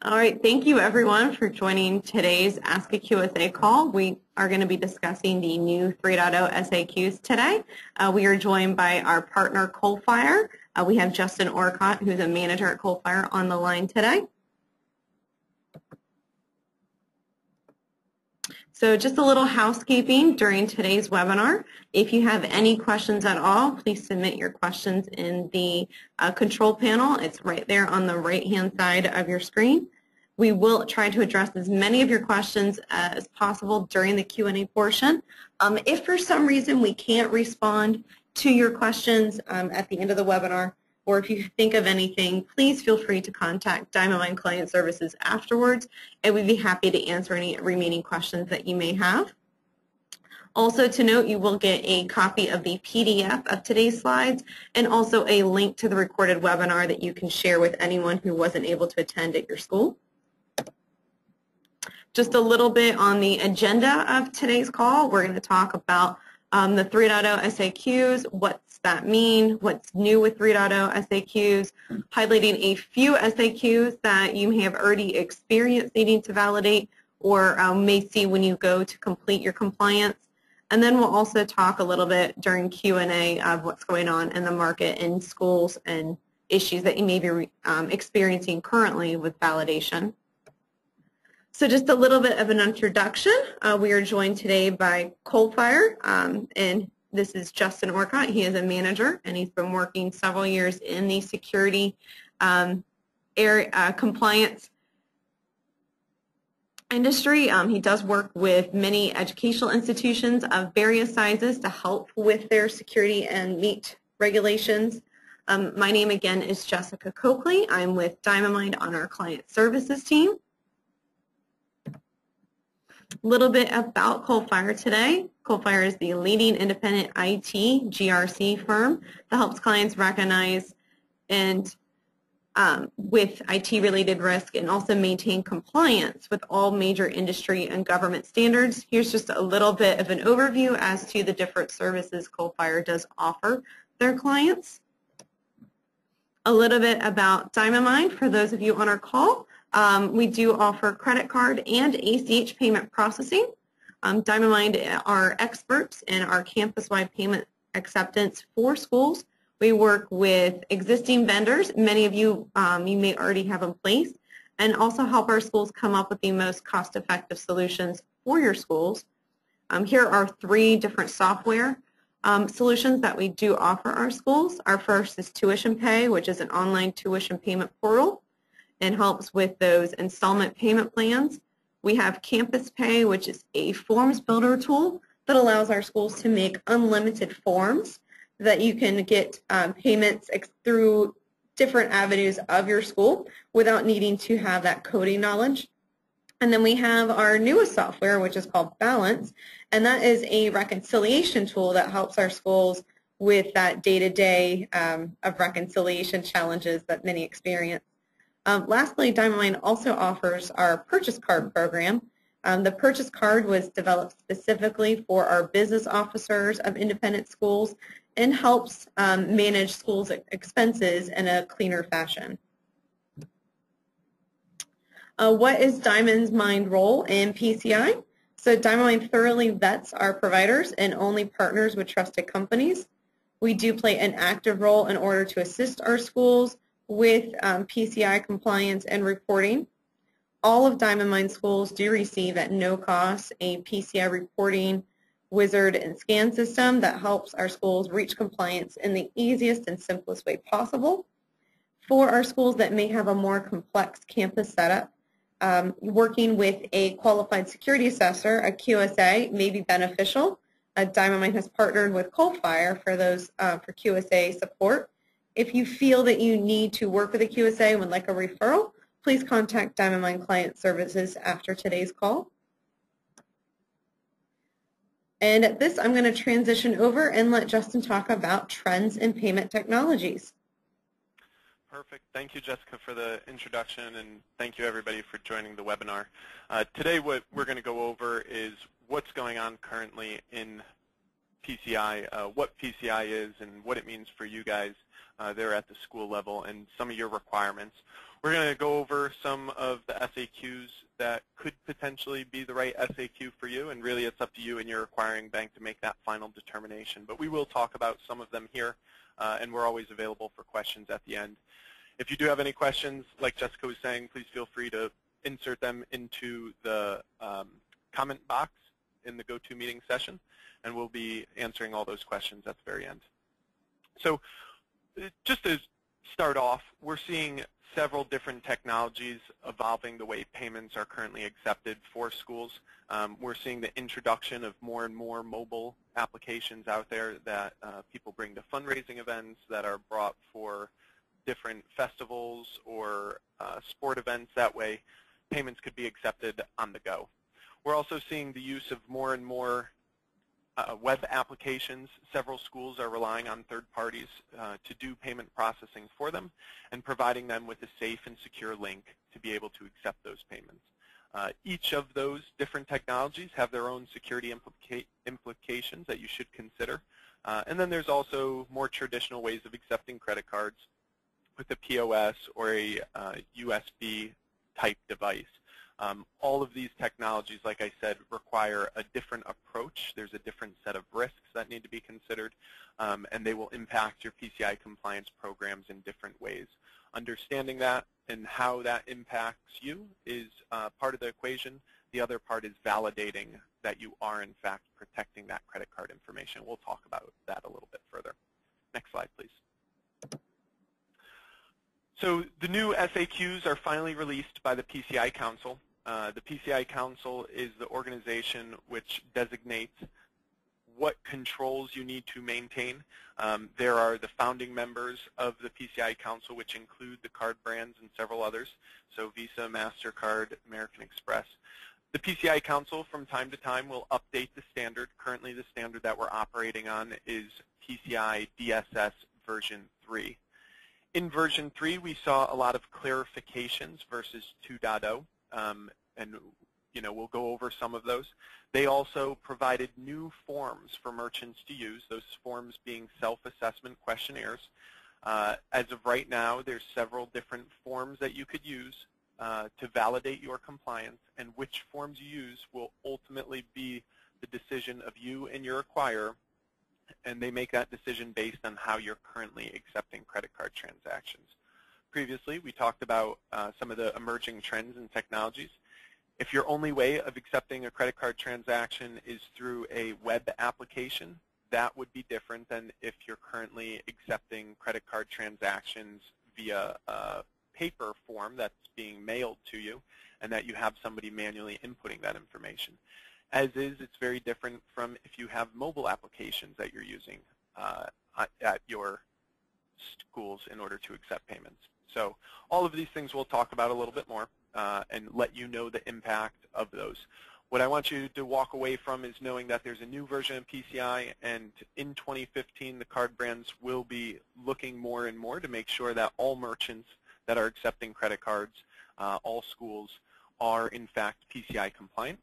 All right, thank you everyone for joining today's Ask a QSA call. We are going to be discussing the new 3.0 SAQs today. We are joined by our partner Coalfire. We have Justin Orcott, who's a manager at Coalfire, on the line today. So just a little housekeeping during today's webinar. If you have any questions at all, please submit your questions in the control panel. It's right there on the right-hand side of your screen. We will try to address as many of your questions as possible during the Q&A portion. If for some reason we can't respond to your questions at the end of the webinar, or if you think of anything, please feel free to contact Diamond Mine Client Services afterwards, and we'd be happy to answer any remaining questions that you may have. Also to note, you will get a copy of the PDF of today's slides and also a link to the recorded webinar that you can share with anyone who wasn't able to attend at your school. Just a little bit on the agenda of today's call. We're going to talk about the 3.0 SAQs, what's that mean, what's new with 3.0 SAQs, highlighting a few SAQs that you may have already experienced needing to validate or may see when you go to complete your compliance. And then we'll also talk a little bit during Q&A of what's going on in the market in schools and issues that you may be experiencing currently with validation. So just a little bit of an introduction. We are joined today by Coalfire, and this is Justin Orcott. He is a manager, and he's been working several years in the security compliance industry. He does work with many educational institutions of various sizes to help with their security and meet regulations. My name again is Jessica Coakley. I'm with Diamond Mine on our client services team. A little bit about Coalfire today. Coalfire is the leading independent IT GRC firm that helps clients recognize and with IT-related risk and also maintain compliance with all major industry and government standards. Here's just a little bit of an overview as to the different services Coalfire does offer their clients. A little bit about Diamond Mine for those of you on our call. We do offer credit card and ACH payment processing. Diamond Mine are experts in our campus-wide payment acceptance for schools. We work with existing vendors, many of you you may already have in place, and also help our schools come up with the most cost-effective solutions for your schools. Here are three different software solutions that we do offer our schools. Our first is Tuition Pay, which is an online tuition payment portal and helps with those installment payment plans. We have Campus Pay, which is a forms builder tool that allows our schools to make unlimited forms that you can get payments through different avenues of your school without needing to have that coding knowledge. And then we have our newest software, which is called Balance, and that is a reconciliation tool that helps our schools with that day-to-day of reconciliation challenges that many experience. Lastly, Diamond Mine also offers our purchase card program. The purchase card was developed specifically for our business officers of independent schools and helps manage schools' expenses in a cleaner fashion. What is Diamond Mine's role in PCI? So Diamond Mine thoroughly vets our providers and only partners with trusted companies. We do play an active role in order to assist our schools with PCI compliance and reporting. All of Diamond Mine schools do receive at no cost a PCI reporting wizard and scan system that helps our schools reach compliance in the easiest and simplest way possible. For our schools that may have a more complex campus setup, working with a qualified security assessor, a QSA, may be beneficial. Diamond Mine has partnered with Coalfire for those for QSA support. If you feel that you need to work with a QSA and would like a referral, please contact Diamond Mine Client Services after today's call. And at this, I'm going to transition over and let Justin talk about trends in payment technologies. Perfect. Thank you, Jessica, for the introduction, and thank you, everybody, for joining the webinar. Today, what we're going to go over is what's going on currently in PCI, what PCI is, and what it means for you guys there at the school level, and some of your requirements. We're going to go over some of the SAQs that could potentially be the right SAQ for you, and really it's up to you and your acquiring bank to make that final determination. But we will talk about some of them here, and we're always available for questions at the end. If you do have any questions, like Jessica was saying, please feel free to insert them into the comment box in the GoToMeeting session, and we'll be answering all those questions at the very end. So just to start off, we're seeing several different technologies evolving the way payments are currently accepted for schools. We're seeing the introduction of more and more mobile applications out there that people bring to fundraising events, that are brought for different festivals or sport events. That way payments could be accepted on the go. We're also seeing the use of more and more web applications. Several schools are relying on third parties to do payment processing for them and providing them with a safe and secure link to be able to accept those payments. Each of those different technologies have their own security implications that you should consider. And then there's also more traditional ways of accepting credit cards with a POS or a USB type device. All of these technologies, like I said, require a different approach. There's a different set of risks that need to be considered, and they will impact your PCI compliance programs in different ways. Understanding that and how that impacts you is part of the equation. The other part is validating that you are, in fact, protecting that credit card information. We'll talk about that a little bit further. Next slide, please. So the new FAQs are finally released by the PCI Council. The PCI Council is the organization which designates what controls you need to maintain. There are the founding members of the PCI Council, which include the card brands and several others, so Visa, MasterCard, American Express. The PCI Council from time to time will update the standard. Currently the standard that we're operating on is PCI DSS version 3. In version 3, we saw a lot of clarifications versus 2.0, and we'll go over some of those. They also provided new forms for merchants to use, those forms being self-assessment questionnaires. As of right now, there's several different forms that you could use to validate your compliance, and which forms you use will ultimately be the decision of you and your acquirer, and they make that decision based on how you're currently accepting credit card transactions. Previously, we talked about some of the emerging trends and technologies. If your only way of accepting a credit card transaction is through a web application, that would be different than if you're currently accepting credit card transactions via a paper form that's being mailed to you and that you have somebody manually inputting that information. As is, it's very different from if you have mobile applications that you're using at your schools in order to accept payments. So all of these things we'll talk about a little bit more and let you know the impact of those. What I want you to walk away from is knowing that there's a new version of PCI, and in 2015 the card brands will be looking more and more to make sure that all merchants that are accepting credit cards, all schools, are in fact PCI compliant,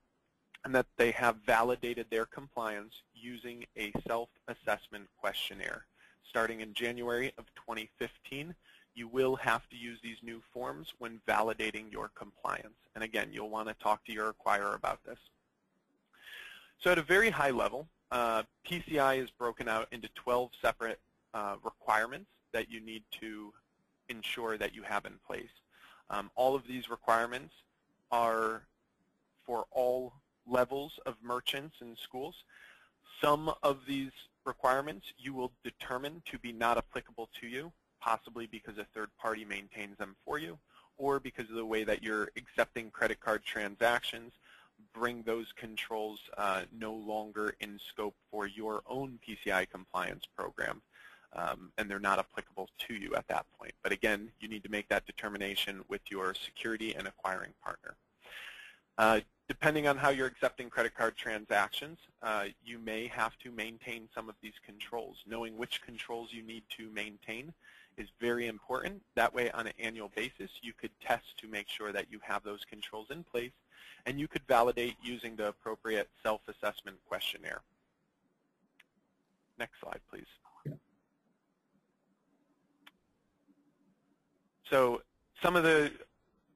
and that they have validated their compliance using a self-assessment questionnaire. Starting in January of 2015, you will have to use these new forms when validating your compliance. And again, you'll want to talk to your acquirer about this. So at a very high level, PCI is broken out into 12 separate requirements that you need to ensure that you have in place. All of these requirements are for all levels of merchants and schools. Some of these requirements you will determine to be not applicable to you, possibly because a third party maintains them for you, or because of the way that you're accepting credit card transactions, bring those controls no longer in scope for your own PCI compliance program, and they're not applicable to you at that point. But again, you need to make that determination with your security and acquiring partner. Depending on how you're accepting credit card transactions, you may have to maintain some of these controls. Knowing which controls you need to maintain is very important. That way, on an annual basis, you could test to make sure that you have those controls in place, and you could validate using the appropriate self-assessment questionnaire. Next slide, please. So Some of the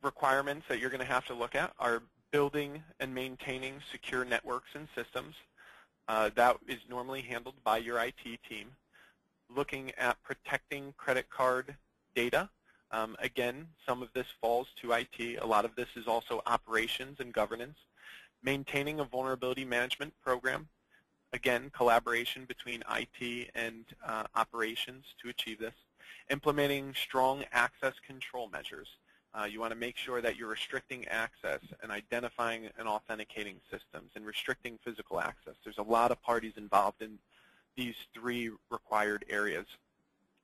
requirements that you're going to have to look at are building and maintaining secure networks and systems. That is normally handled by your IT team. Looking at protecting credit card data. Again, some of this falls to IT. A lot of this is also operations and governance. Maintaining a vulnerability management program. Again, collaboration between IT and operations to achieve this. Implementing strong access control measures. You want to make sure that you're restricting access and identifying and authenticating systems and restricting physical access. There's a lot of parties involved in these three required areas.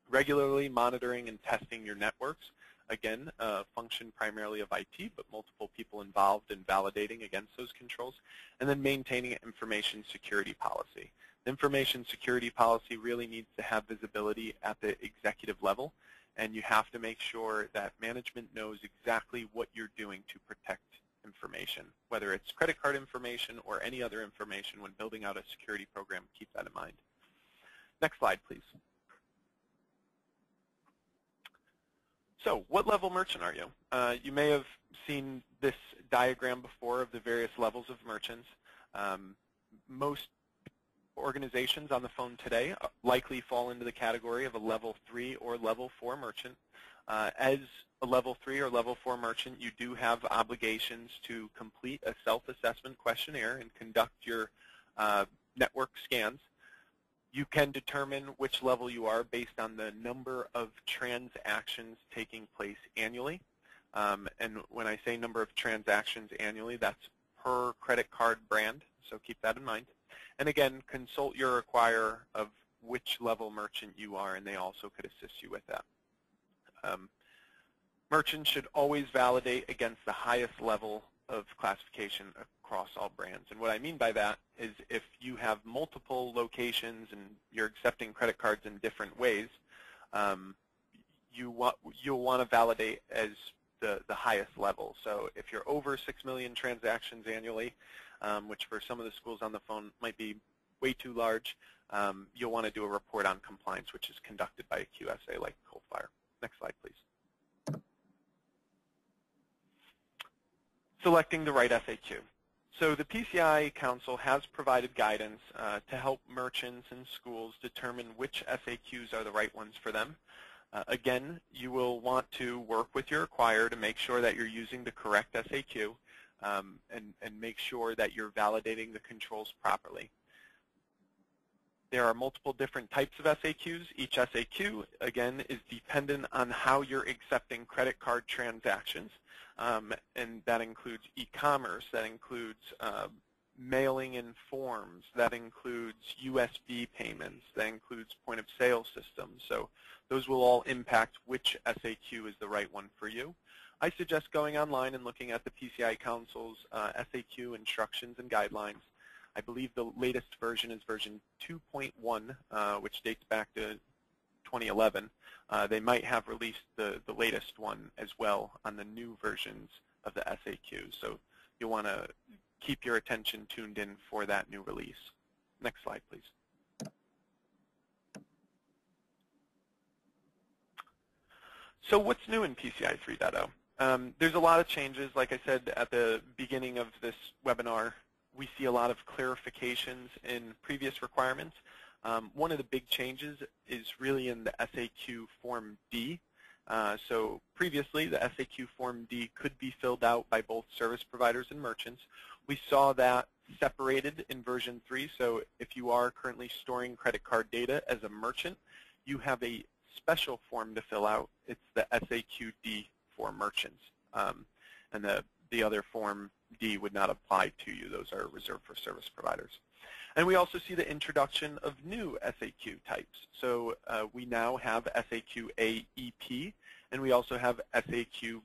Regularly monitoring and testing your networks. Again, function primarily of IT, but multiple people involved in validating against those controls. And then maintaining an information security policy. The information security policy really needs to have visibility at the executive level, and you have to make sure that management knows exactly what you're doing to protect information, whether it's credit card information or any other information. When building out a security program, keep that in mind. Next slide, please. So what level merchant are you? You may have seen this diagram before of the various levels of merchants. Most organizations on the phone today likely fall into the category of a level 3 or level 4 merchant. As a level 3 or level 4 merchant, you do have obligations to complete a self-assessment questionnaire and conduct your network scans. You can determine which level you are based on the number of transactions taking place annually. And when I say number of transactions annually, that's per credit card brand, so keep that in mind. And again, consult your acquirer of which level merchant you are, and they also could assist you with that. Merchants should always validate against the highest level of classification across all brands. And what I mean by that is if you have multiple locations and you're accepting credit cards in different ways, you'll want to validate as the highest level. So if you're over 6 million transactions annually, which for some of the schools on the phone might be way too large, you'll want to do a report on compliance, which is conducted by a QSA like Coalfire. Next slide, please. Selecting the right FAQ. So the PCI Council has provided guidance to help merchants and schools determine which FAQs are the right ones for them. Again, you will want to work with your acquirer to make sure that you're using the correct FAQ and make sure that you're validating the controls properly. There are multiple different types of FAQs. Each FAQ, again, is dependent on how you're accepting credit card transactions. And that includes e-commerce, that includes mailing in forms, that includes USB payments, that includes point-of-sale systems. So those will all impact which FAQ is the right one for you. I suggest going online and looking at the PCI Council's FAQ instructions and guidelines. I believe the latest version is version 2.1, which dates back to 2011. They might have released the latest one as well on the new versions of the FAQ. So you'll want to keep your attention tuned in for that new release. Next slide, please. So what's new in PCI 3.0? There's a lot of changes. Like I said at the beginning of this webinar, we see a lot of clarifications in previous requirements. One of the big changes is really in the FAQ Form D. So previously, the FAQ Form D could be filled out by both service providers and merchants. We saw that separated in version 3. So if you are currently storing credit card data as a merchant, you have a special form to fill out. It's the FAQ D for merchants. And the other Form D would not apply to you. Those are reserved for service providers. And we also see the introduction of new FAQ types. So we now have FAQ AEP, and we also have FAQ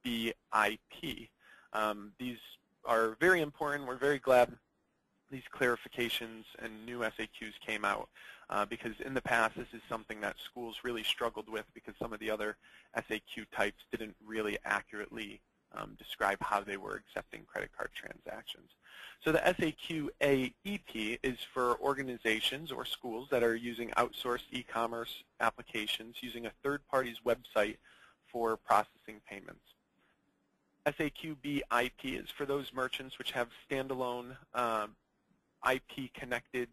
BIP. These are very important. We're very glad these clarifications and new FAQs came out because in the past this is something that schools really struggled with because some of the other FAQ types didn't really accurately describe how they were accepting credit card transactions. So the FAQ AEP is for organizations or schools that are using outsourced e-commerce applications using a third party's website for processing payments. SAQ-B IP is for those merchants which have standalone IP-connected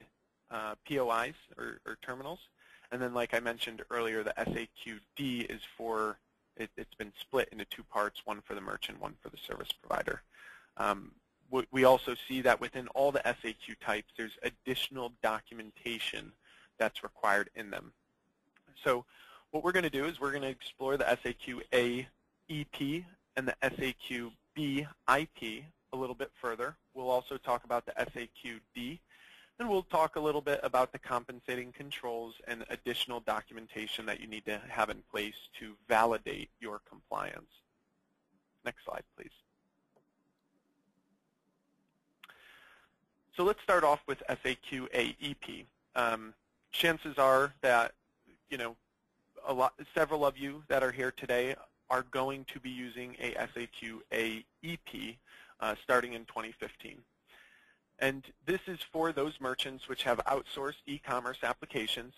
POIs or terminals. And then, like I mentioned earlier, the SAQ-D is for, it's been split into two parts, one for the merchant, one for the service provider. We also see that within all the SAQ types, there's additional documentation that's required in them. So what we're going to do is we're going to explore the SAQ-A EP and the SAQ-B IP a little bit further. We'll also talk about the SAQ-D, and we'll talk a little bit about the compensating controls and additional documentation that you need to have in place to validate your compliance. Next slide, please. So let's start off with SAQ-A EP. Chances are that, several of you that are here today are going to be using a SAQ-A EP starting in 2015. And this is for those merchants which have outsourced e-commerce applications,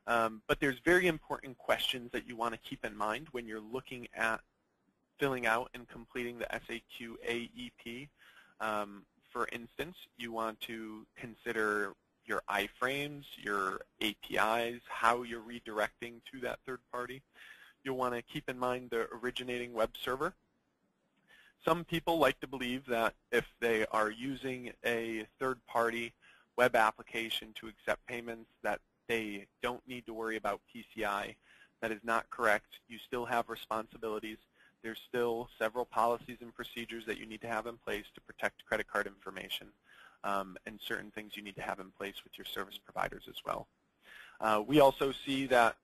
but there's very important questions that you want to keep in mind when you're looking at filling out and completing the SAQ-A EP. For instance, you want to consider your iframes, your APIs, how you're redirecting to that third party. You'll want to keep in mind the originating web server. Some people like to believe that if they are using a third-party web application to accept payments that they don't need to worry about PCI. That is not correct. You still have responsibilities. There's still several policies and procedures that you need to have in place to protect credit card information, and certain things you need to have in place with your service providers as well. We also see that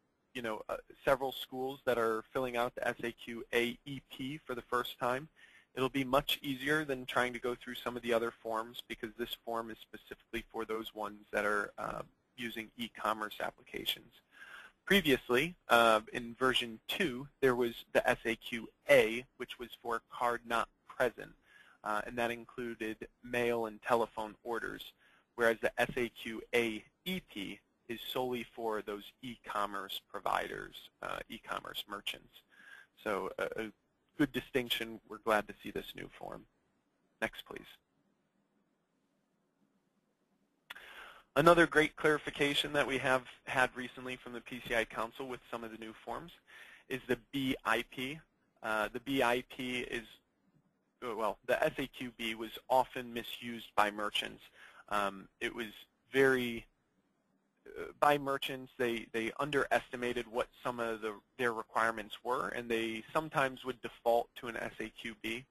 several schools that are filling out the SAQ-A EP for the first time. It'll be much easier than trying to go through some of the other forms, because this form is specifically for those ones that are using e-commerce applications. Previously, in version 2, there was the SAQ-A, which was for card not present, and that included mail and telephone orders, whereas the SAQ-A EP is solely for those e-commerce providers, e-commerce merchants. So a good distinction. We're glad to see this new form. Next, please. Another great clarification that we have had recently from the PCI Council with some of the new forms is the BIP. The BIP is, well, the SAQ-B was often misused by merchants. It was very, by merchants, they underestimated what some of their requirements were, and they sometimes would default to an SAQ-B.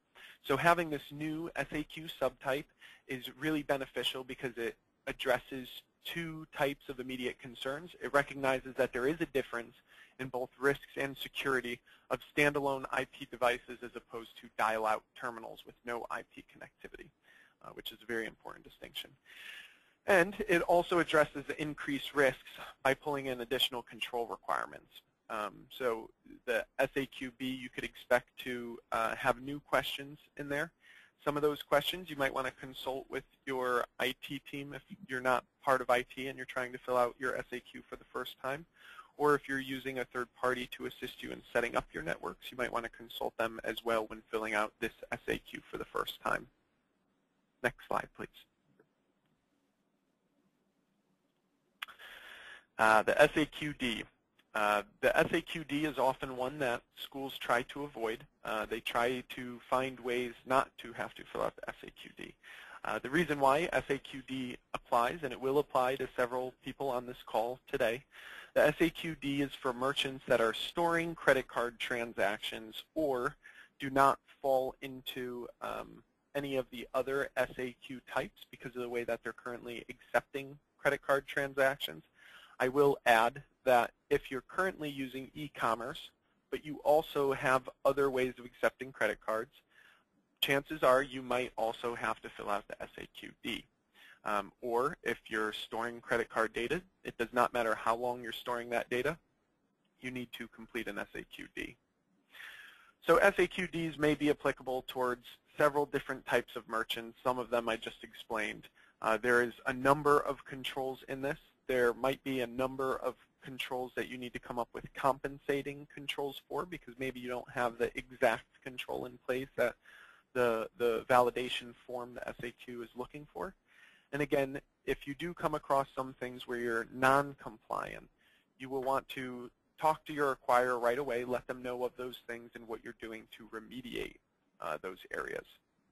So having this new SAQ subtype is really beneficial because it addresses two types of immediate concerns. It recognizes that there is a difference in both risks and security of standalone IP devices as opposed to dial-out terminals with no IP connectivity, which is a very important distinction. And it also addresses the increased risks by pulling in additional control requirements. So the SAQ-B, you could expect to have new questions in there. Some of those questions you might want to consult with your IT team if you're not part of IT and you're trying to fill out your SAQ for the first time. Or if you're using a third party to assist you in setting up your networks, you might want to consult them as well when filling out this SAQ for the first time. Next slide, please. The SAQ-D. The SAQ-D is often one that schools try to avoid. They try to find ways not to have to fill out the SAQ-D. The reason why SAQ-D applies, and it will apply to several people on this call today, the SAQ-D is for merchants that are storing credit card transactions or do not fall into any of the other SAQ types because of the way that they're currently accepting credit card transactions. I will add that if you're currently using e-commerce, but you also have other ways of accepting credit cards, chances are you might also have to fill out the SAQ-D. Or if you're storing credit card data, it does not matter how long you're storing that data, you need to complete an SAQ-D. So SAQ-Ds may be applicable towards several different types of merchants. Some of them I just explained. There is a number of controls in this. There might be a number of controls that you need to come up with compensating controls for, because maybe you don't have the exact control in place that the validation form, the SAQ, is looking for. And again, if you do come across some things where you're non-compliant, you will want to talk to your acquirer right away, let them know of those things and what you're doing to remediate those areas.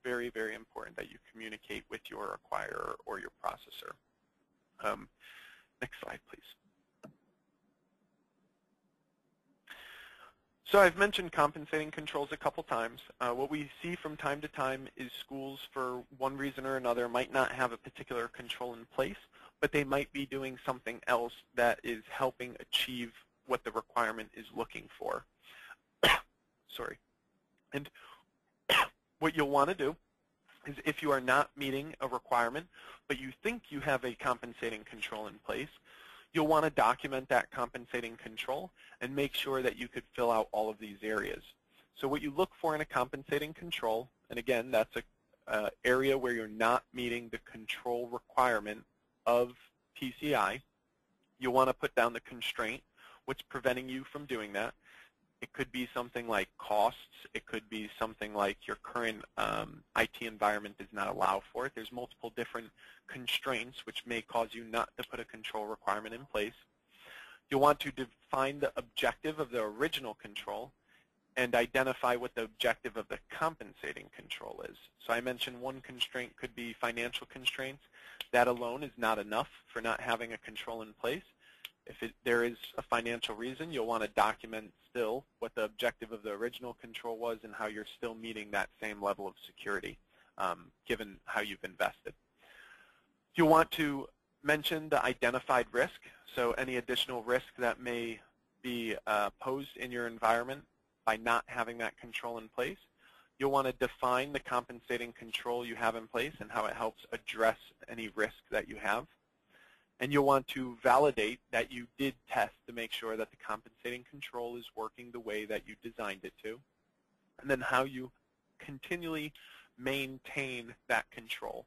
Very, very important that you communicate with your acquirer or your processor. Next slide, please. So I've mentioned compensating controls a couple times. What we see from time to time is schools, for one reason or another, might not have a particular control in place, but they might be doing something else that is helping achieve what the requirement is looking for. Sorry. And what you'll want to do is, if you are not meeting a requirement, but you think you have a compensating control in place, you'll want to document that compensating control and make sure that you could fill out all of these areas. So what you look for in a compensating control, and again, that's an area where you're not meeting the control requirement of PCI, you'll want to put down the constraint, what's preventing you from doing that. It could be something like costs. It could be something like your current IT environment does not allow for it. There's multiple different constraints which may cause you not to put a control requirement in place. You'll want to define the objective of the original control and identify what the objective of the compensating control is. So I mentioned one constraint could be financial constraints. That alone is not enough for not having a control in place. If there is a financial reason, you'll want to document still what the objective of the original control was and how you're still meeting that same level of security, given how you've invested. You'll want to mention the identified risk, so any additional risk that may be posed in your environment by not having that control in place. You'll want to define the compensating control you have in place and how it helps address any risk that you have. And you'll want to validate that you did test to make sure that the compensating control is working the way that you designed it to. And then how you continually maintain that control.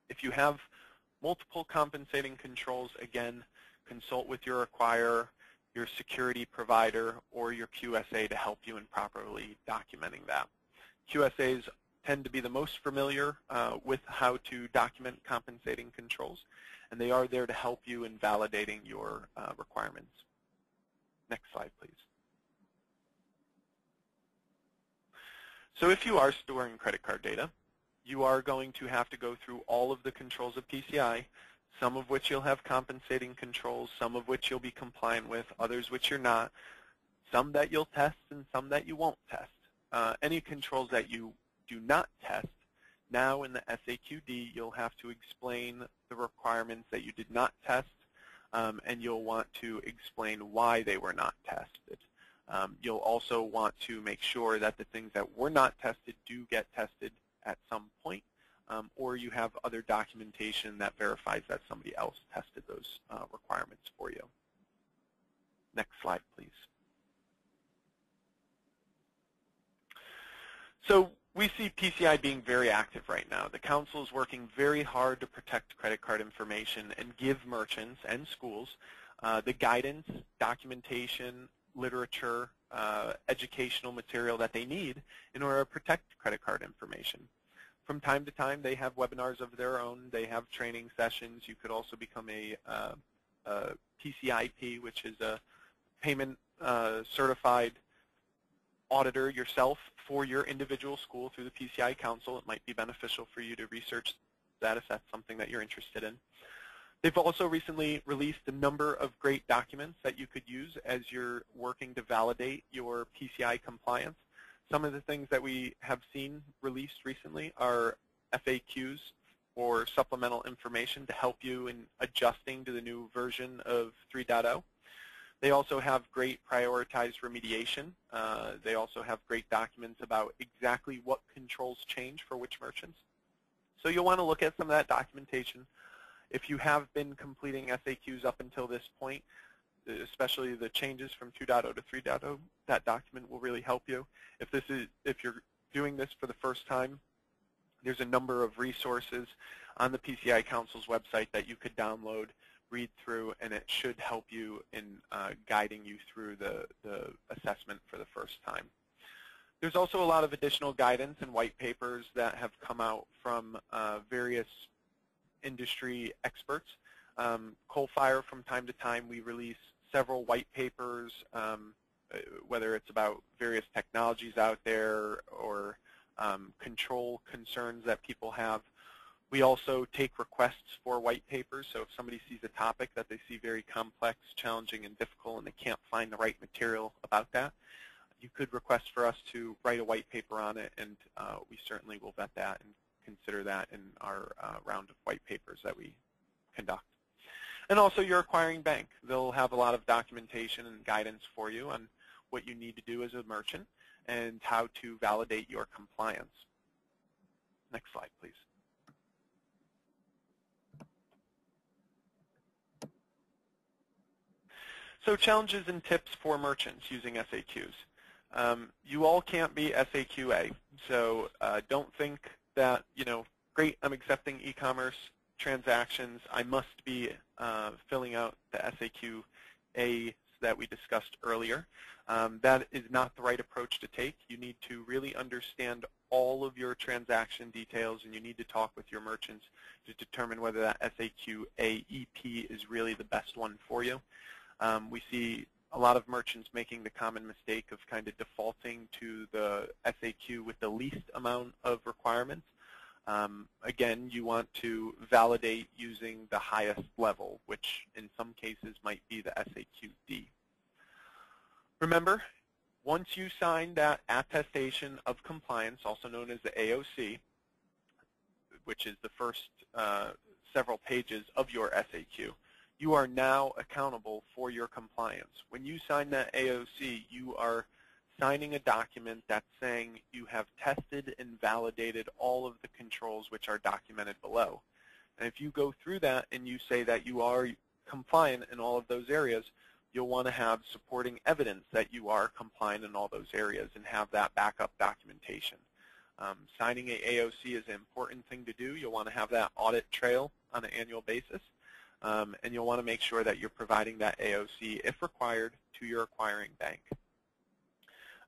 If you have multiple compensating controls, again, consult with your acquirer, your security provider, or your QSA to help you in properly documenting that. QSAs tend to be the most familiar with how to document compensating controls, and they are there to help you in validating your requirements. Next slide, please. So if you are storing credit card data, you are going to have to go through all of the controls of PCI, some of which you'll have compensating controls, some of which you'll be compliant with, others which you're not, some that you'll test and some that you won't test. Any controls that you do not test, now in the SAQD, you'll have to explain the requirements that you did not test, and you'll want to explain why they were not tested. You'll also want to make sure that the things that were not tested do get tested at some point, or you have other documentation that verifies that somebody else tested those requirements for you. Next slide, please. So we see PCI being very active right now. The Council is working very hard to protect credit card information and give merchants and schools the guidance, documentation, literature, educational material that they need in order to protect credit card information. From time to time, they have webinars of their own. They have training sessions. You could also become a PCIP, which is a payment certified auditor yourself for your individual school through the PCI Council. It might be beneficial for you to research that if that's something that you're interested in. They've also recently released a number of great documents that you could use as you're working to validate your PCI compliance. Some of the things that we have seen released recently are FAQs or supplemental information to help you in adjusting to the new version of 3.0. They also have great prioritized remediation. They also have great documents about exactly what controls change for which merchants. So you'll want to look at some of that documentation. If you have been completing SAQs up until this point, especially the changes from 2.0 to 3.0, that document will really help you. If you're doing this for the first time, there's a number of resources on the PCI Council's website that you could download, read through, and it should help you in guiding you through the assessment for the first time. There's also a lot of additional guidance and white papers that have come out from various industry experts. Coal-Fire, from time to time, we release several white papers, whether it's about various technologies out there or control concerns that people have. We also take requests for white papers, so if somebody sees a topic that they see very complex, challenging, and difficult, and they can't find the right material about that, you could request for us to write a white paper on it, and we certainly will vet that and consider that in our round of white papers that we conduct. And also your acquiring bank. They'll have a lot of documentation and guidance for you on what you need to do as a merchant and how to validate your compliance. Next slide, please. So challenges and tips for merchants using SAQs. You all can't be SAQA, so don't think that, great, I'm accepting e-commerce transactions, I must be filling out the SAQA that we discussed earlier. That is not the right approach to take. You need to really understand all of your transaction details, and you need to talk with your merchants to determine whether that SAQA EP is really the best one for you. We see a lot of merchants making the common mistake of kind of defaulting to the SAQ with the least amount of requirements. Again, you want to validate using the highest level, which in some cases might be the SAQD. Remember, once you sign that attestation of compliance, also known as the AOC, which is the first several pages of your SAQ, you are now accountable for your compliance. When you sign that AOC, you are signing a document that's saying you have tested and validated all of the controls which are documented below. And if you go through that and you say that you are compliant in all of those areas, you'll want to have supporting evidence that you are compliant in all those areas and have that backup documentation. Signing an AOC is an important thing to do. You'll want to have that audit trail on an annual basis. And you'll want to make sure that you're providing that AOC, if required, to your acquiring bank.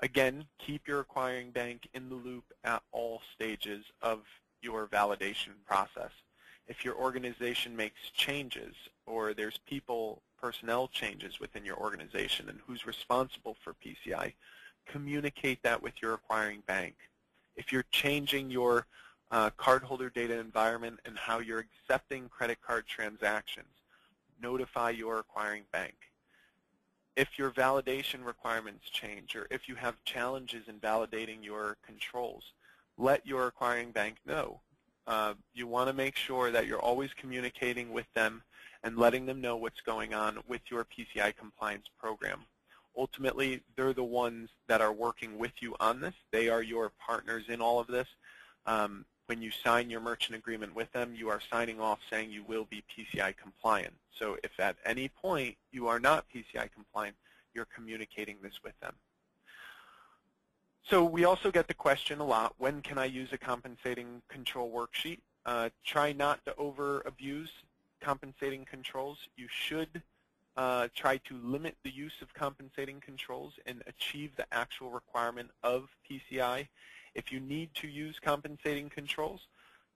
Again, keep your acquiring bank in the loop at all stages of your validation process. If your organization makes changes or there's personnel changes within your organization and who's responsible for PCI, communicate that with your acquiring bank. If you're changing your cardholder data environment and how you're accepting credit card transactions, notify your acquiring bank. If your validation requirements change or if you have challenges in validating your controls, let your acquiring bank know. You want to make sure that you're always communicating with them and letting them know what's going on with your PCI compliance program. Ultimately, they're the ones that are working with you on this. They are your partners in all of this. When you sign your merchant agreement with them, you are signing off saying you will be PCI compliant. So if at any point you are not PCI compliant, you're communicating this with them. So we also get the question a lot, when can I use a compensating control worksheet? Try not to over-abuse compensating controls. You should try to limit the use of compensating controls and achieve the actual requirement of PCI. If you need to use compensating controls,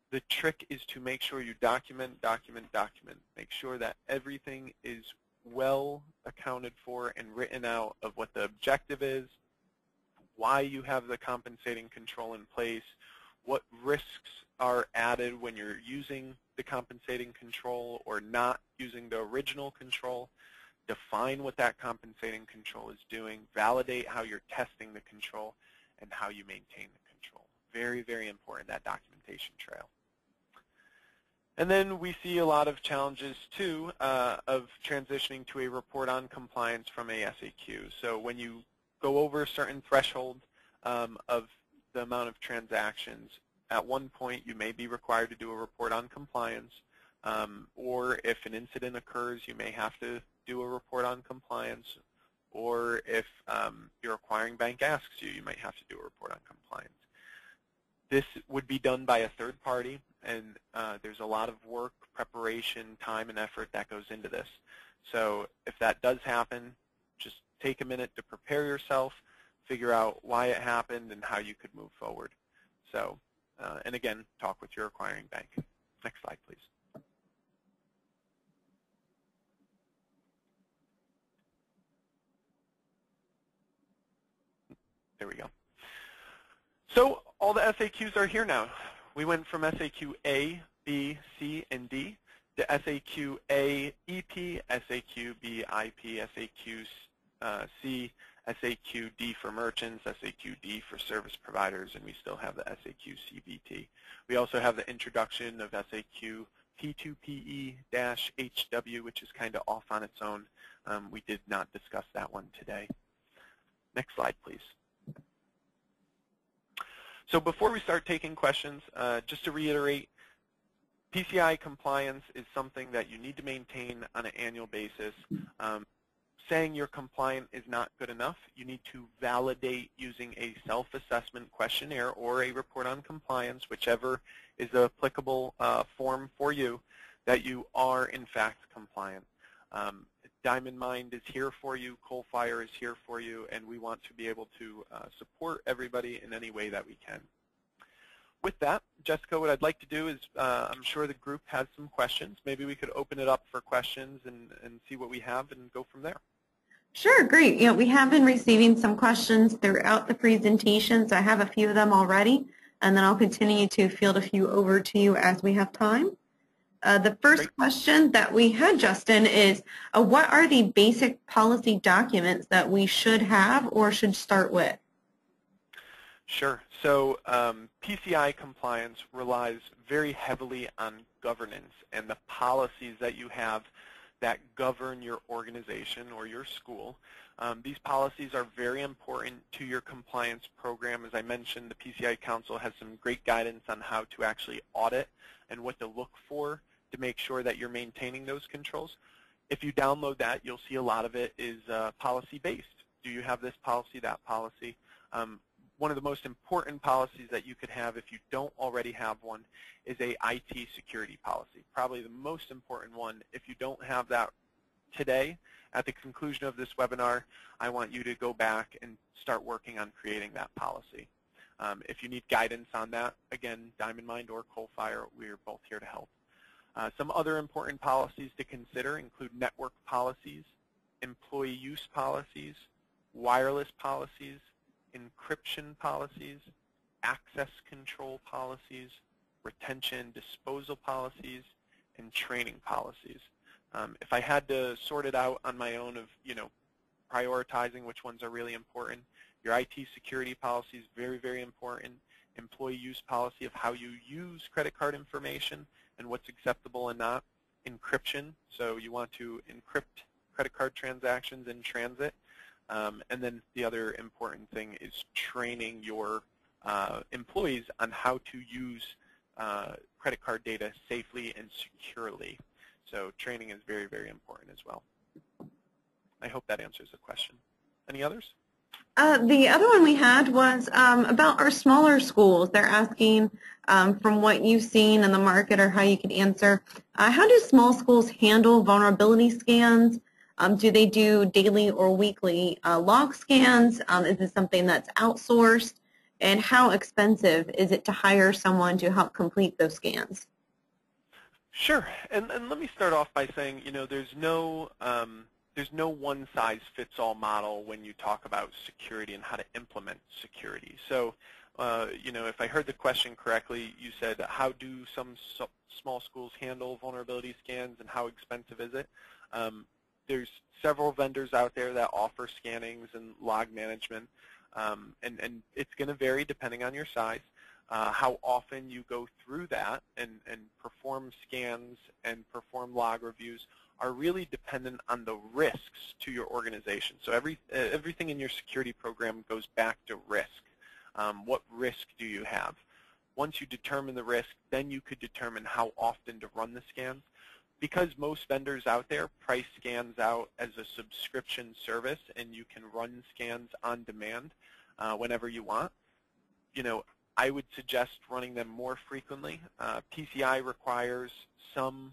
the trick is to make sure you document, document, document. Make sure that everything is well accounted for and written out of what the objective is, why you have the compensating control in place, what risks are added when you're using the compensating control or not using the original control. Define what that compensating control is doing, validate how you're testing the control, and how you maintain the control. Very, very important, that documentation trail. And then we see a lot of challenges, too, of transitioning to a report on compliance from a SAQ. So when you go over a certain threshold of the amount of transactions, at one point you may be required to do a report on compliance, or if an incident occurs, you may have to do a report on compliance, or if your acquiring bank asks you, you might have to do a report on compliance. This would be done by a third party, and there's a lot of work, preparation, time, and effort that goes into this. So if that does happen, just take a minute to prepare yourself, figure out why it happened and how you could move forward. So, and again, talk with your acquiring bank. Next slide, please. There we go. So all the FAQs are here now. We went from FAQ A, B, C, and D to FAQ A, EP, FAQ B, IP, FAQ C, FAQ D for merchants, FAQ D for service providers, and we still have the FAQ CBT. We also have the introduction of FAQ P2PE-HW, which is kind of off on its own. We did not discuss that one today. Next slide, please. So before we start taking questions, just to reiterate, PCI compliance is something that you need to maintain on an annual basis. Saying you're compliant is not good enough. You need to validate using a self-assessment questionnaire or a report on compliance, whichever is the applicable form for you, that you are in fact compliant. Diamond Mind is here for you, Coalfire is here for you, and we want to be able to support everybody in any way that we can. With that, Jessica, what I'd like to do is, I'm sure the group has some questions. Maybe we could open it up for questions and see what we have and go from there. Sure, great. Yeah, we have been receiving some questions throughout the presentation, so I have a few of them already, and then I'll continue to field a few over to you as we have time. The first question that we had, Justin, is what are the basic policy documents that we should have or should start with? Sure. So PCI compliance relies very heavily on governance and the policies that you have that govern your organization or your school. These policies are very important to your compliance program. As I mentioned, the PCI Council has some great guidance on how to actually audit and what to look for to make sure that you're maintaining those controls. If you download that, you'll see a lot of it is policy-based. Do you have this policy, that policy? One of the most important policies that you could have if you don't already have one is a IT security policy. Probably the most important one. If you don't have that today, at the conclusion of this webinar, I want you to go back and start working on creating that policy. If you need guidance on that, again, Diamond Mind or Coalfire, we're both here to help. Some other important policies to consider include network policies, employee use policies, wireless policies, encryption policies, access control policies, retention disposal policies, and training policies. If I had to sort it out on my own of, prioritizing which ones are really important, your IT security policy is very, very important. Employee use policy of how you use credit card information and what's acceptable and not. Encryption, so you want to encrypt credit card transactions in transit. And then the other important thing is training your employees on how to use credit card data safely and securely. So training is very, very important as well. I hope that answers the question. Any others? The other one we had was about our smaller schools. They're asking from what you've seen in the market or how you can answer, how do small schools handle vulnerability scans? Do they do daily or weekly log scans? Is it something that's outsourced? And how expensive is it to hire someone to help complete those scans? Sure. And let me start off by saying, there's no one-size-fits-all model when you talk about security and how to implement security. So, if I heard the question correctly, you said, how do some small schools handle vulnerability scans and how expensive is it? There's several vendors out there that offer scannings and log management, and it's going to vary depending on your size. How often you go through that and perform scans and perform log reviews are really dependent on the risks to your organization. So everything in your security program goes back to risk. What risk do you have? Once you determine the risk, then you could determine how often to run the scans. Because most vendors out there price scans out as a subscription service and you can run scans on demand whenever you want, I would suggest running them more frequently. PCI requires some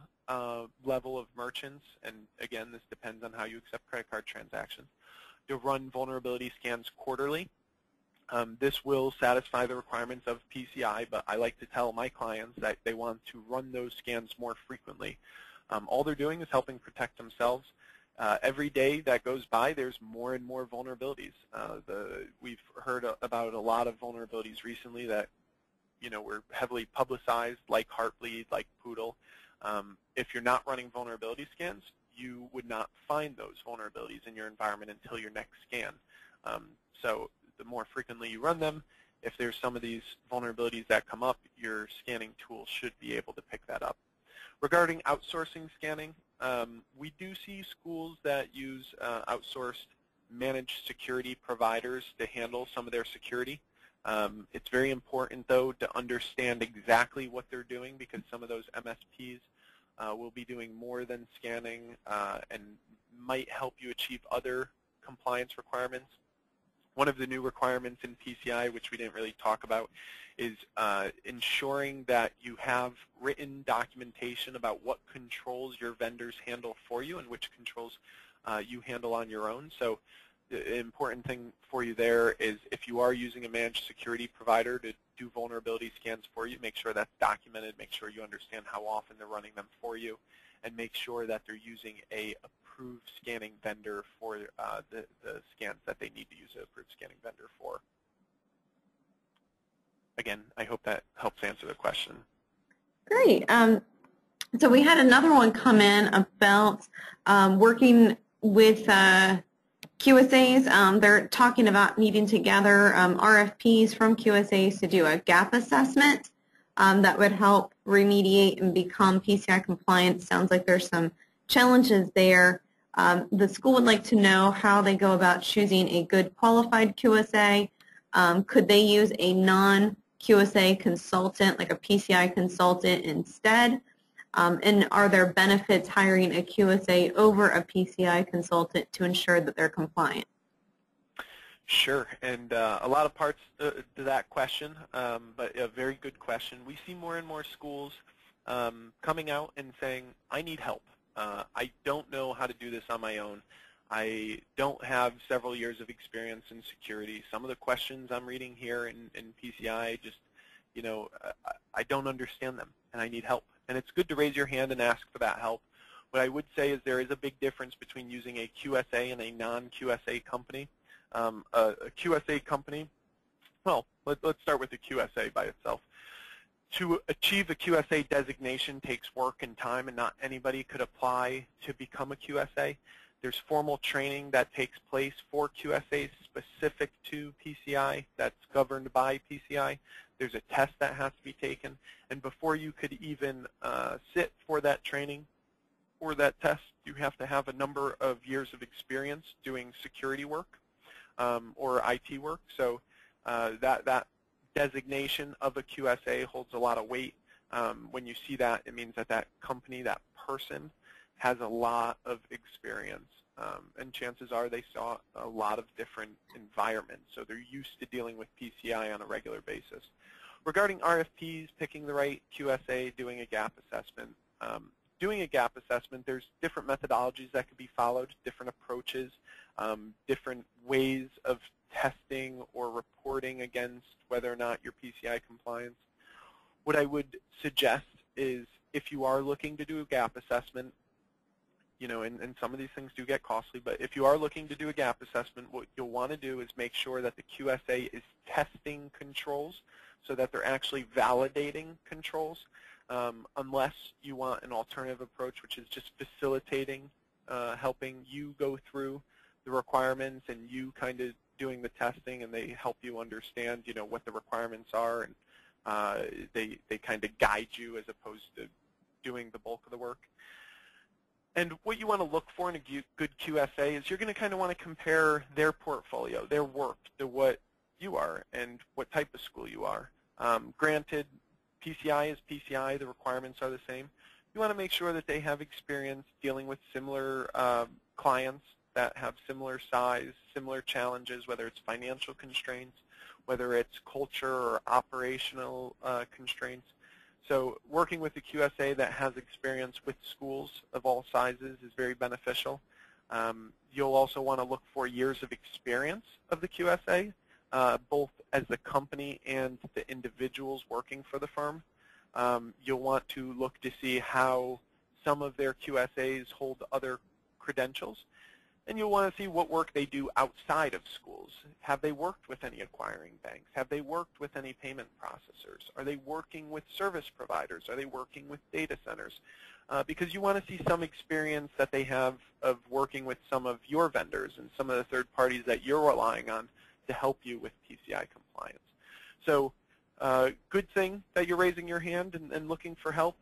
level of merchants, and again, this depends on how you accept credit card transactions, to run vulnerability scans quarterly. This will satisfy the requirements of PCI, but I like to tell my clients that they want to run those scans more frequently. All they're doing is helping protect themselves. Every day that goes by, there's more and more vulnerabilities. We've heard about a lot of vulnerabilities recently that were heavily publicized, like Heartbleed, like Poodle. If you're not running vulnerability scans, you would not find those vulnerabilities in your environment until your next scan. So the more frequently you run them, if there's some of these vulnerabilities that come up, your scanning tool should be able to pick that up. Regarding outsourcing scanning, we do see schools that use outsourced managed security providers to handle some of their security. It's very important, though, to understand exactly what they're doing, because some of those MSPs will be doing more than scanning and might help you achieve other compliance requirements. One of the new requirements in PCI, which we didn't really talk about, is ensuring that you have written documentation about what controls your vendors handle for you and which controls you handle on your own. So the important thing for you there is, if you are using a managed security provider to do vulnerability scans for you, make sure that's documented, make sure you understand how often they're running them for you, and make sure that they're using a approved scanning vendor for the scans that they need to use an approved scanning vendor for. Again, I hope that helps answer the question. Great. So we had another one come in about working with QSAs. They're talking about needing to gather RFPs from QSAs to do a gap assessment that would help remediate and become PCI compliant. Sounds like there's some challenges there. The school would like to know how they go about choosing a good qualified QSA. Could they use a non-QSA consultant, like a PCI consultant instead? And are there benefits hiring a QSA over a PCI consultant to ensure that they're compliant? Sure, and a lot of parts to that question, but a very good question. We see more and more schools coming out and saying, I need help. I don't know how to do this on my own. I don't have several years of experience in security. Some of the questions I'm reading here in PCI, just, I don't understand them, and I need help. And it's good to raise your hand and ask for that help. What I would say is there is a big difference between using a QSA and a non-QSA company. A QSA company, well, let's start with the QSA by itself. To achieve a QSA designation takes work and time, and not anybody could apply to become a QSA. There's formal training that takes place for QSAs specific to PCI that's governed by PCI. There's a test that has to be taken, and before you could even sit for that training or that test, you have to have a number of years of experience doing security work or IT work. So that designation of a QSA holds a lot of weight. When you see that, it means that that company, that person, has a lot of experience, and chances are they saw a lot of different environments, so they're used to dealing with PCI on a regular basis. Regarding RFPs, picking the right QSA, doing a gap assessment. Doing a gap assessment, there's different methodologies that could be followed, different approaches, different ways of testing or reporting against whether or not you're PCI compliant. What I would suggest is, if you are looking to do a gap assessment, and some of these things do get costly, but if you are looking to do a gap assessment, what you'll want to do is make sure that the QSA is testing controls so that they're actually validating controls, unless you want an alternative approach, which is just facilitating, helping you go through the requirements and you kind of doing the testing, and they help you understand, what the requirements are, and they kind of guide you as opposed to doing the bulk of the work. And what you want to look for in a good QSA is you're going to kind of want to compare their portfolio, their work, to what you are and what type of school you are. Granted, PCI is PCI, the requirements are the same. You want to make sure that they have experience dealing with similar clients that have similar size, similar challenges, whether it's financial constraints whether it's culture or operational constraints. So working with a QSA that has experience with schools of all sizes is very beneficial. You'll also want to look for years of experience of the QSA, both as the company and the individuals working for the firm. You'll want to look to see how some of their QSAs hold other credentials. And you'll want to see what work they do outside of schools. Have they worked with any acquiring banks? Have they worked with any payment processors? Are they working with service providers? Are they working with data centers? Because you want to see some experience that they have of working with some of your vendors and some of the third parties that you're relying on to help you with PCI compliance. So good thing that you're raising your hand and looking for help.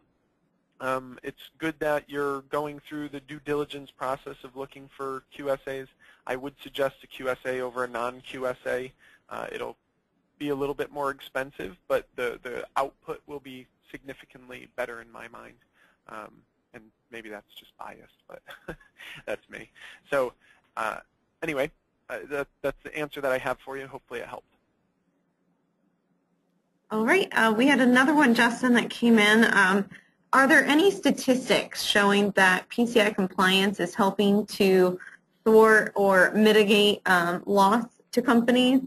It's good that you're going through the due diligence process of looking for QSAs. I would suggest a QSA over a non-QSA. It'll be a little bit more expensive, but the output will be significantly better in my mind. And maybe that's just biased, but that's me. So anyway, that's the answer that I have for you. Hopefully it helped. All right. We had another one, Justin, that came in. Are there any statistics showing that PCI compliance is helping to thwart or mitigate loss to companies?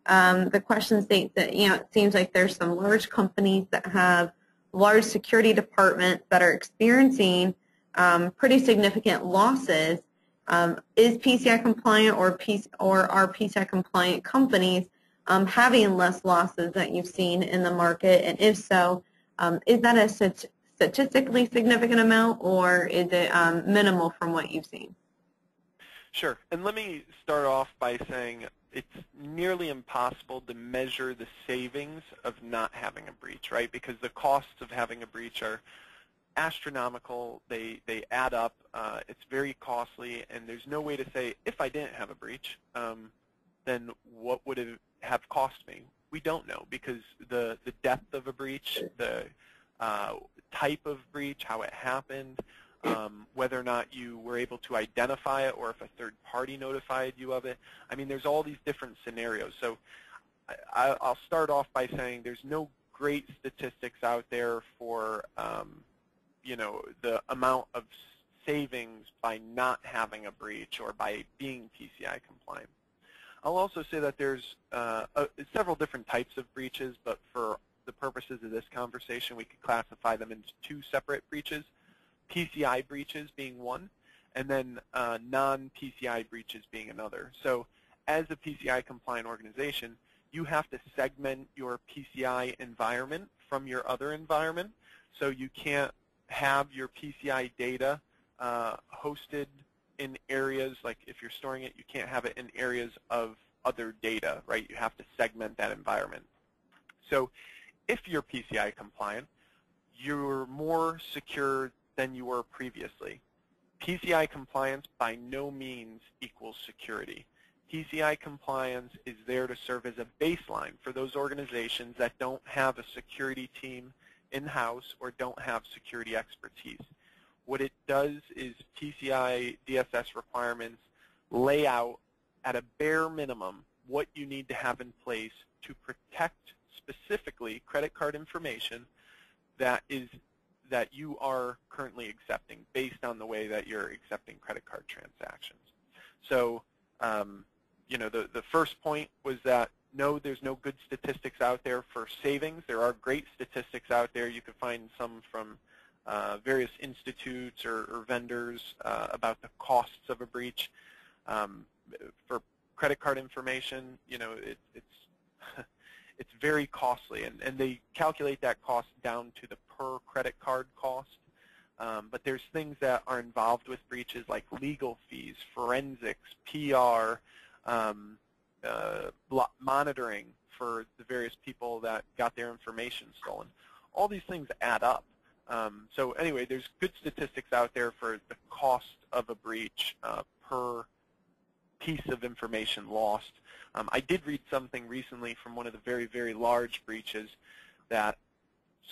The question states that, it seems like there's some large companies that have large security departments that are experiencing pretty significant losses. Is PCI compliant or are PCI compliant companies having less losses that you've seen in the market? And if so, is that a statistically significant amount, or is it minimal from what you've seen? Sure. And let me start off by saying it's nearly impossible to measure the savings of not having a breach, right? Because the costs of having a breach are astronomical. They add up. It's very costly, and there's no way to say, if I didn't have a breach, then what would it have cost me? We don't know, because the depth of a breach, the type of breach, how it happened, whether or not you were able to identify it or if a third party notified you of it. I mean, there's all these different scenarios. So I'll start off by saying there's no great statistics out there for, the amount of savings by not having a breach or by being PCI compliant. I'll also say that there's several different types of breaches, but for the purposes of this conversation, we could classify them into two separate breaches, PCI breaches being one, and then non-PCI breaches being another. So as a PCI compliant organization, you have to segment your PCI environment from your other environment. So you can't have your PCI data hosted in areas, like if you're storing it, you can't have it in areas of other data, right? You have to segment that environment. So if you're PCI compliant, you're more secure than you were previously. PCI compliance by no means equals security. PCI compliance is there to serve as a baseline for those organizations that don't have a security team in-house or don't have security expertise. What it does is PCI DSS requirements lay out at a bare minimum what you need to have in place to protect specifically credit card information that you are currently accepting based on the way that you're accepting credit card transactions. So, the first point was that no, there's no good statistics out there for savings. There are great statistics out there. You could find some from various institutes or vendors about the costs of a breach. For credit card information, it's very costly, and they calculate that cost down to the per credit card cost. But there's things that are involved with breaches like legal fees, forensics, PR, monitoring for the various people that got their information stolen. All these things add up. So anyway, there's good statistics out there for the cost of a breach per piece of information lost. I did read something recently from one of the very, very large breaches that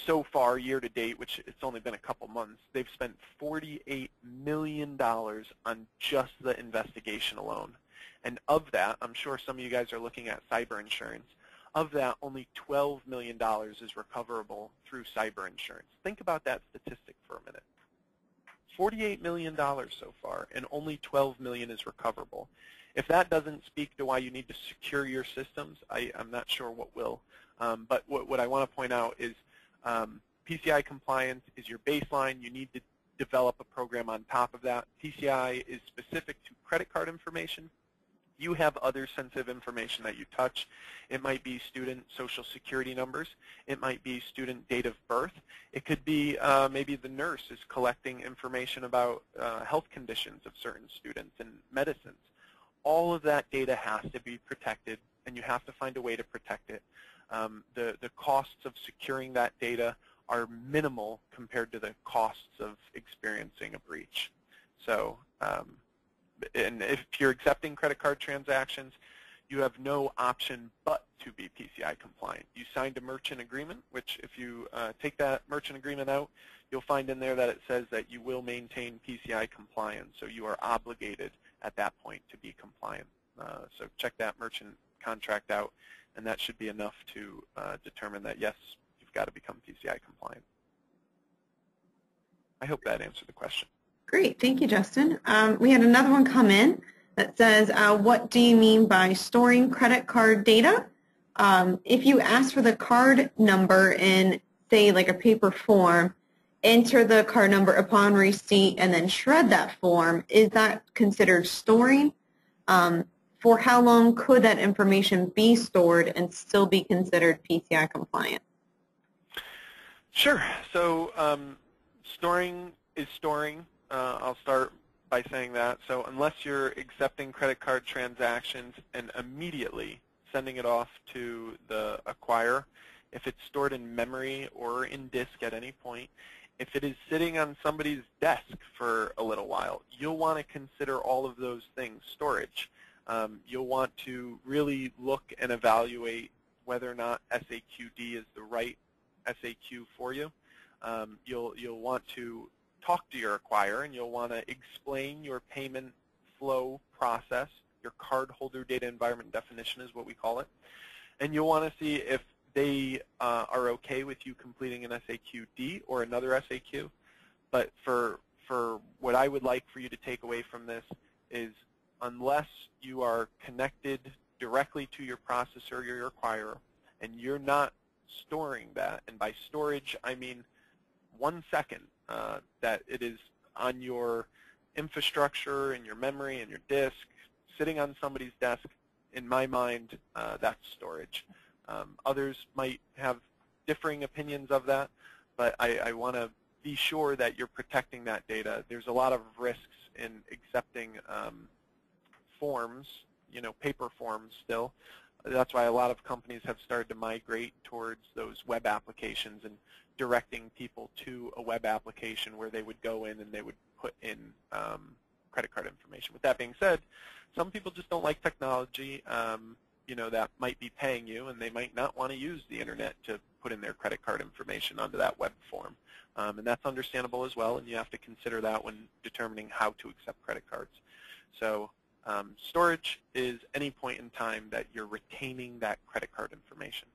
so far, year to date, which it's only been a couple months, they've spent $48 million on just the investigation alone. And of that, I'm sure some of you guys are looking at cyber insurance. Of that, only $12 million is recoverable through cyber insurance. Think about that statistic for a minute. $48 million so far, and only $12 million is recoverable. If that doesn't speak to why you need to secure your systems, I'm not sure what will. But what I want to point out is PCI compliance is your baseline. You need to develop a program on top of that. PCI is specific to credit card information. You have other sensitive information that you touch. It might be student social security numbers. It might be student date of birth. It could be maybe the nurse is collecting information about health conditions of certain students and medicines. All of that data has to be protected, and you have to find a way to protect it. The costs of securing that data are minimal compared to the costs of experiencing a breach. So, and if you're accepting credit card transactions, you have no option but to be PCI compliant. You signed a merchant agreement, which if you take that merchant agreement out, you'll find in there that it says that you will maintain PCI compliance, so you are obligated at that point to be compliant. So check that merchant contract out, and that should be enough to determine that, yes, you've got to become PCI compliant. I hope that answered the question. Great, thank you, Justin. We had another one come in that says, what do you mean by storing credit card data? If you ask for the card number in, say, like a paper form, enter the card number upon receipt, and then shred that form, is that considered storing? For how long could that information be stored and still be considered PCI compliant? Sure. So storing is storing. I'll start by saying that. So unless you're accepting credit card transactions and immediately sending it off to the acquirer, if it's stored in memory or in disk at any point, if it is sitting on somebody's desk for a little while, you'll want to consider all of those things storage. You'll want to really look and evaluate whether or not SAQD is the right SAQ for you. You'll want to talk to your acquirer, and you'll want to explain your payment flow process. Your cardholder data environment definition is what we call it. And you'll want to see if they are okay with you completing an SAQD or another SAQ. But for what I would like for you to take away from this is, unless you are connected directly to your processor or your acquirer, and you're not storing that, and by storage I mean 1 second that it is on your infrastructure, in your memory, in your disk, sitting on somebody's desk, in my mind, that's storage. Others might have differing opinions of that, but I want to be sure that you're protecting that data. There's a lot of risks in accepting forms, paper forms still. That's why a lot of companies have started to migrate towards those web applications and directing people to a web application where they would go in and they would put in credit card information. With that being said, some people just don't like technology, that might be paying you, and they might not want to use the internet to put in their credit card information onto that web form. And that's understandable as well, and you have to consider that when determining how to accept credit cards. So storage is any point in time that you're retaining that credit card information.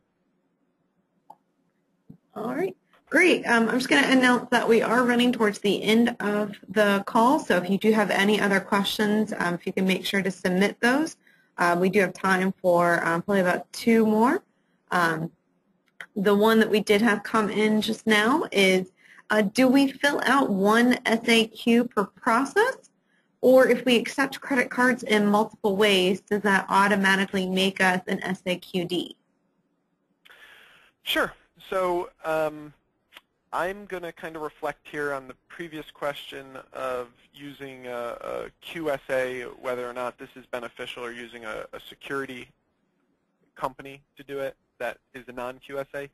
All right, great. I'm just going to announce that we are running towards the end of the call, so if you do have any other questions, if you can make sure to submit those. We do have time for probably about 2 more. The one that we did have come in just now is, do we fill out one SAQ per process? Or if we accept credit cards in multiple ways, does that automatically make us an SAQD? Sure. So I'm going to kind of reflect here on the previous question of using a QSA, whether or not this is beneficial, or using a security company to do it that is a non-QSA.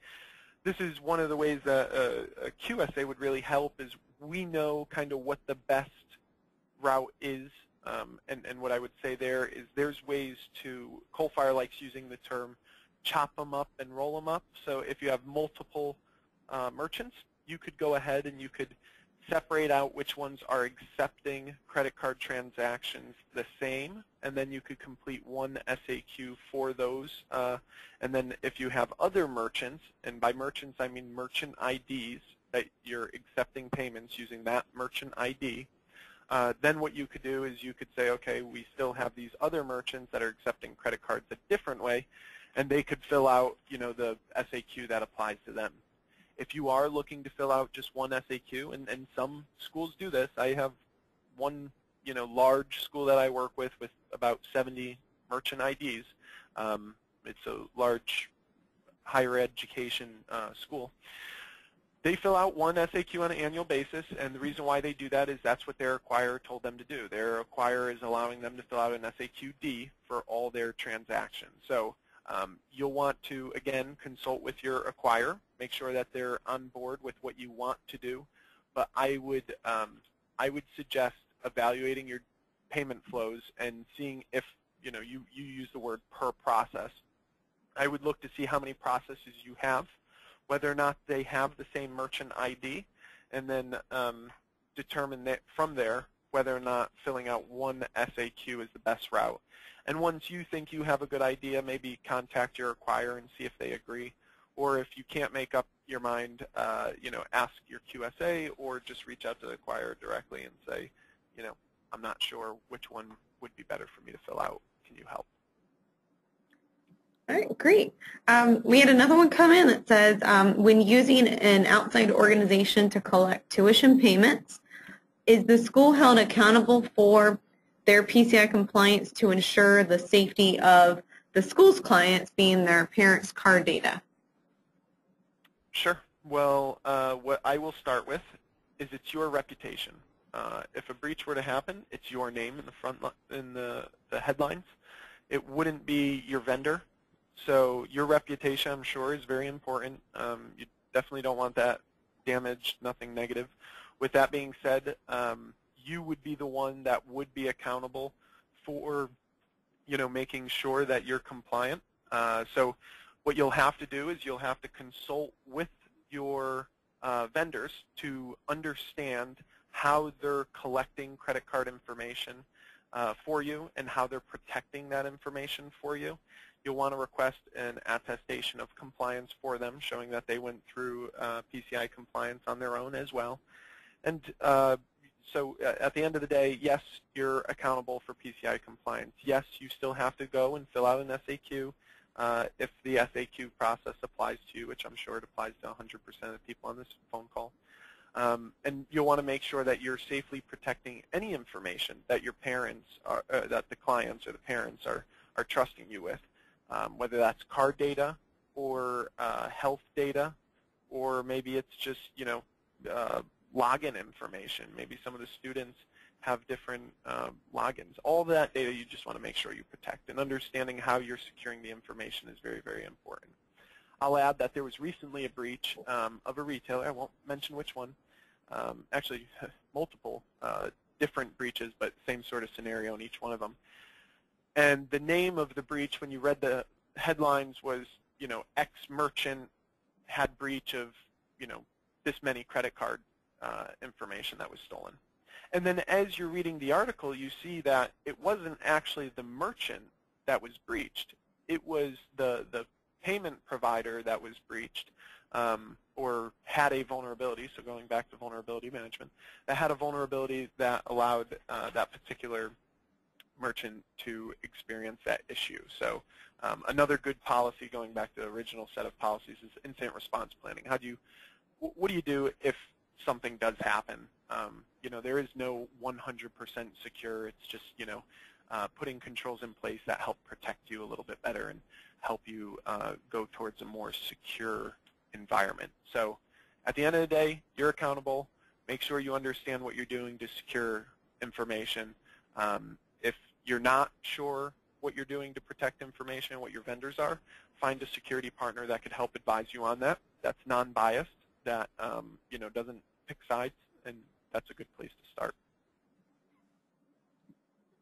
This is one of the ways that a QSA would really help, is we know kind of what the best route is, and what I would say there is there's ways to, Coalfire likes using the term chop them up and roll them up. So if you have multiple merchants, you could go ahead and you could separate out which ones are accepting credit card transactions the same, and then you could complete one SAQ for those. And then if you have other merchants, and by merchants I mean merchant IDs, that you're accepting payments using that merchant ID, then what you could do is you could say, okay, we still have these other merchants that are accepting credit cards a different way, and they could fill out, the SAQ that applies to them. If you are looking to fill out just one SAQ, and some schools do this, I have one, large school that I work with about 70 merchant IDs. It's a large higher education school. They fill out one SAQ on an annual basis, and the reason why they do that is that's what their acquirer told them to do. Their acquirer is allowing them to fill out an SAQ-D for all their transactions. So you'll want to, again, consult with your acquirer, make sure that they're on board with what you want to do. But I would suggest evaluating your payment flows and seeing if, you use the word per process. I would look to see how many processes you have, whether or not they have the same merchant ID, and then determine that from there whether or not filling out one SAQ is the best route. And once you think you have a good idea, maybe contact your acquirer and see if they agree. Or if you can't make up your mind, ask your QSA or just reach out to the acquirer directly and say, I'm not sure which one would be better for me to fill out. Can you help? All right, great. We had another one come in that says, when using an outside organization to collect tuition payments, is the school held accountable for their PCI compliance to ensure the safety of the school's clients, being their parents' card data? Sure. Well, what I will start with is it's your reputation. If a breach were to happen, it's your name in the front in the headlines. It wouldn't be your vendor. So your reputation, I'm sure, is very important. You definitely don't want that damaged, nothing negative. With that being said, you would be the one that would be accountable for, making sure that you're compliant. So what you'll have to do is you'll have to consult with your vendors to understand how they're collecting credit card information for you and how they're protecting that information for you. You'll want to request an attestation of compliance for them, showing that they went through PCI compliance on their own as well. And so at the end of the day, yes, you're accountable for PCI compliance. Yes, you still have to go and fill out an SAQ if the SAQ process applies to you, which I'm sure it applies to 100% of the people on this phone call. And you'll want to make sure that you're safely protecting any information that your parents, that the clients or the parents are trusting you with, whether that's card data or health data, or maybe it's just, login information. Maybe some of the students have different logins. All that data you just want to make sure you protect, and understanding how you're securing the information is very, very important. I'll add that there was recently a breach of a retailer. I won't mention which one. Actually, multiple different breaches, but same sort of scenario in each one of them. And the name of the breach, when you read the headlines, was, X merchant had breach of, this many credit card information that was stolen. And then as you're reading the article, you see that it wasn't actually the merchant that was breached. It was the payment provider that was breached, or had a vulnerability, so going back to vulnerability management, that had a vulnerability that allowed that particular merchant to experience that issue. So another good policy, going back to the original set of policies, is incident response planning. What do you do if something does happen? There is no 100% secure. It's just, putting controls in place that help protect you a little bit better and help you go towards a more secure environment. So at the end of the day, you're accountable. Make sure you understand what you're doing to secure information. If you're not sure what you're doing to protect information and what your vendors are, find a security partner that could help advise you on that. That's non-biased, that doesn't pick sides, and that's a good place to start.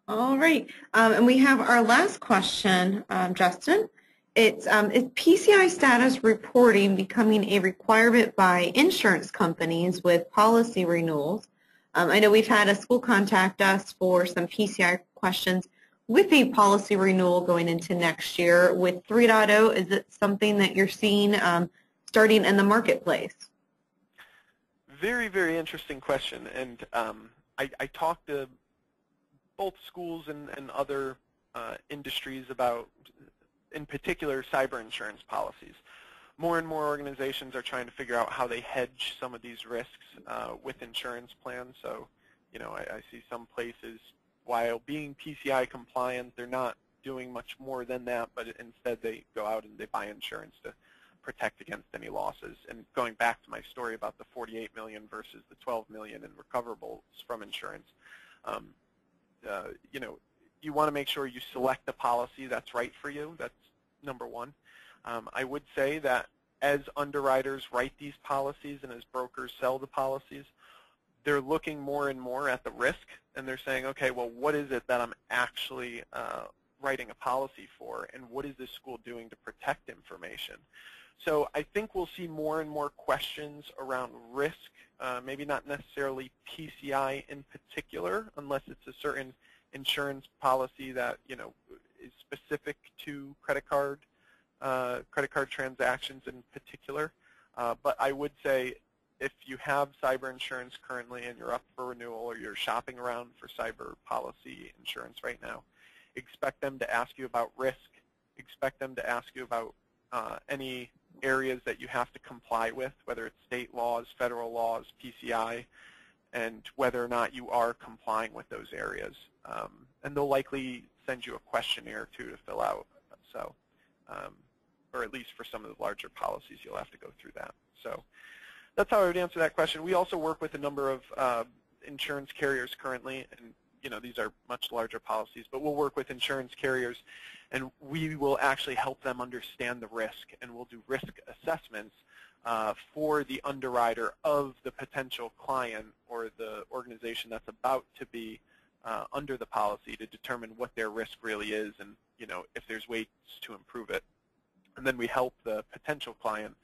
All right, and we have our last question, Justin, It's PCI status reporting becoming a requirement by insurance companies with policy renewals. I know we've had a school contact us for some PCI questions with a policy renewal going into next year. With 3.0, is it something that you're seeing starting in the marketplace? Very, very interesting question. And I talked to both schools and other industries about, in particular, cyber insurance policies. More and more organizations are trying to figure out how they hedge some of these risks with insurance plans. So, you know, I see some places, while being PCI compliant, they're not doing much more than that, but instead they go out and they buy insurance to protect against any losses. And going back to my story about the 48 million versus the 12 million in recoverables from insurance, you know, you want to make sure you select the policy that's right for you. That's number one. I would say that as underwriters write these policies and as brokers sell the policies, they're looking more and more at the risk, and they're saying, okay, well, what is it that I'm actually writing a policy for, and what is this school doing to protect information? So I think we'll see more and more questions around risk, maybe not necessarily PCI in particular, unless it's a certain insurance policy that, you know, is specific to credit card transactions in particular. But I would say if you have cyber insurance currently and you're up for renewal or you're shopping around for cyber policy insurance right now, expect them to ask you about risk, expect them to ask you about any areas that you have to comply with, whether it's state laws, federal laws, PCI, and whether or not you are complying with those areas. And they'll likely send you a questionnaire too to fill out. So, or at least for some of the larger policies, you'll have to go through that. So that's how I would answer that question. We also work with a number of insurance carriers currently, and you know, these are much larger policies, but we'll work with insurance carriers, and we will actually help them understand the risk, and we'll do risk assessments for the underwriter of the potential client or the organization that's about to be under the policy to determine what their risk really is and, you know, if there's ways to improve it. And then we help the potential client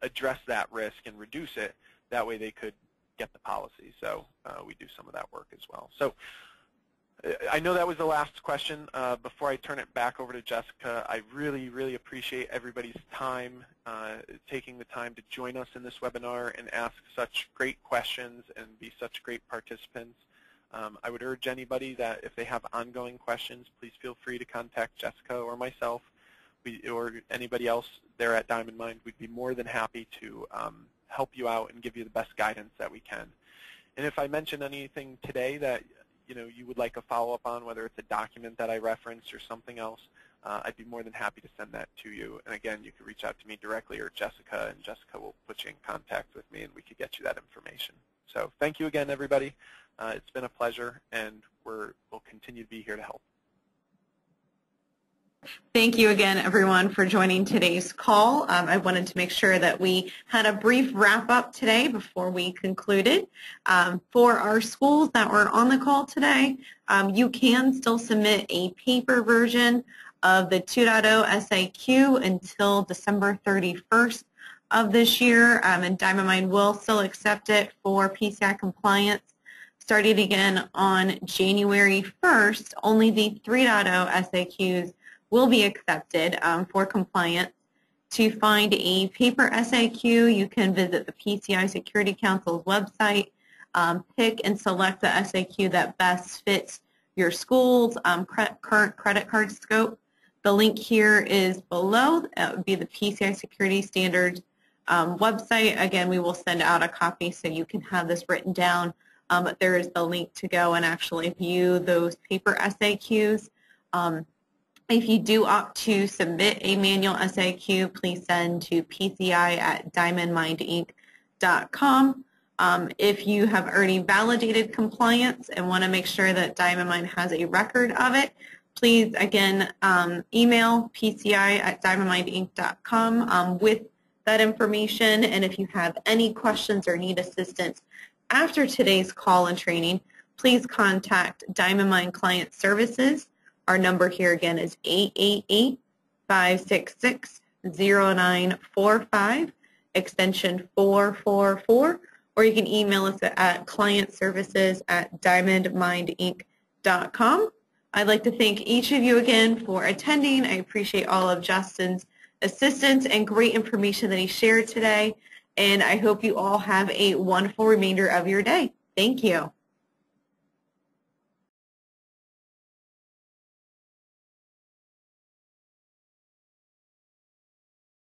address that risk and reduce it. That way they could get the policy. So we do some of that work as well. So I know that was the last question. Before I turn it back over to Jessica, I really, really appreciate everybody's time, taking the time to join us in this webinar and ask such great questions and be such great participants. I would urge anybody that if they have ongoing questions, please feel free to contact Jessica or myself or anybody else there at Diamond Mind. We'd be more than happy to help you out and give you the best guidance that we can. And if I mention anything today that you would like a follow-up on, whether it's a document that I referenced or something else, I'd be more than happy to send that to you. And again, you can reach out to me directly or Jessica, and Jessica will put you in contact with me and we could get you that information. So thank you again, everybody. It's been a pleasure, and we'll continue to be here to help. Thank you again, everyone, for joining today's call. I wanted to make sure that we had a brief wrap-up today before we concluded. For our schools that were on the call today, you can still submit a paper version of the 2.0 SAQ until December 31st of this year, and Diamond Mind will still accept it for PCI compliance. Starting again on January 1st, only the 3.0 SAQs will be accepted for compliance. To find a paper SAQ, you can visit the PCI Security Council's website, pick and select the SAQ that best fits your school's current credit card scope. The link here is below. That would be the PCI Security Standards website. Again, we will send out a copy so you can have this written down. But there is the link to go and actually view those paper SAQs. If you do opt to submit a manual SAQ, please send to pci@diamondmindinc.com. If you have already validated compliance and want to make sure that Diamond Mind has a record of it, please, again, email pci@diamondmindinc.com with that information. And if you have any questions or need assistance after today's call and training, please contact Diamond Mind Client Services. Our number here again is 566-0945, extension 444, or you can email us at clientservices@diamondmindinc.com. I'd like to thank each of you again for attending. I appreciate all of Justin's assistance and great information that he shared today, and I hope you all have a wonderful remainder of your day. Thank you.